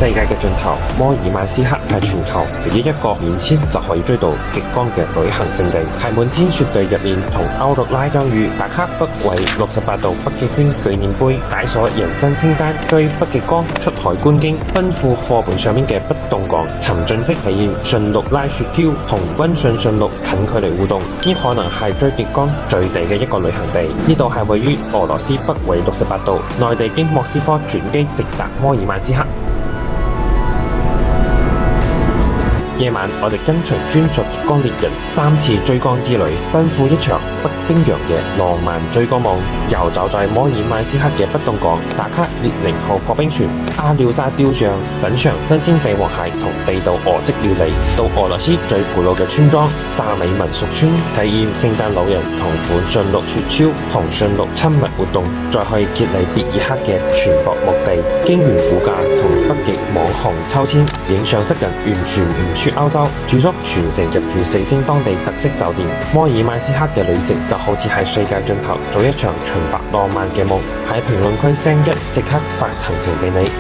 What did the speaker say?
世界嘅盡頭，摩爾曼斯克係全球唯一一個免簽就可以追到極光嘅旅行勝地，喺滿天雪地入面同歐陸拉相遇，打卡北緯68度北極圈紀念碑，解鎖人生清單，追北極光，出海觀鯨，奔赴課本上面嘅不凍港，沉浸式體驗馴鹿拉雪橇同溫順馴鹿近距離互動，呢可能係追極光最地嘅一個旅行地。呢度係位於俄羅斯北緯68度，內地經莫斯科轉機直達摩爾曼斯克。夜晚，我哋跟隨專屬極光獵人3次追光之旅，奔赴一場北冰洋嘅浪漫追光夢。遊走在摩爾曼斯克嘅不凍港，打卡列寧號破冰船、阿廖沙雕像，品嚐新鮮帝王蟹同地道俄式料理。到俄羅斯最古老嘅村莊薩美民宿村，體驗聖誕老人同款馴鹿雪橇同馴鹿親密活動。再去傑里別爾克嘅全國墓地，經完古架同北極網紅抽籤，影相則人完全唔輸歐洲。住宿全程入住4星當地特色酒店。摩爾曼斯克嘅旅程就好似喺世界盡頭做一場純白浪漫嘅夢。喺評論區send 1即刻發行程俾你。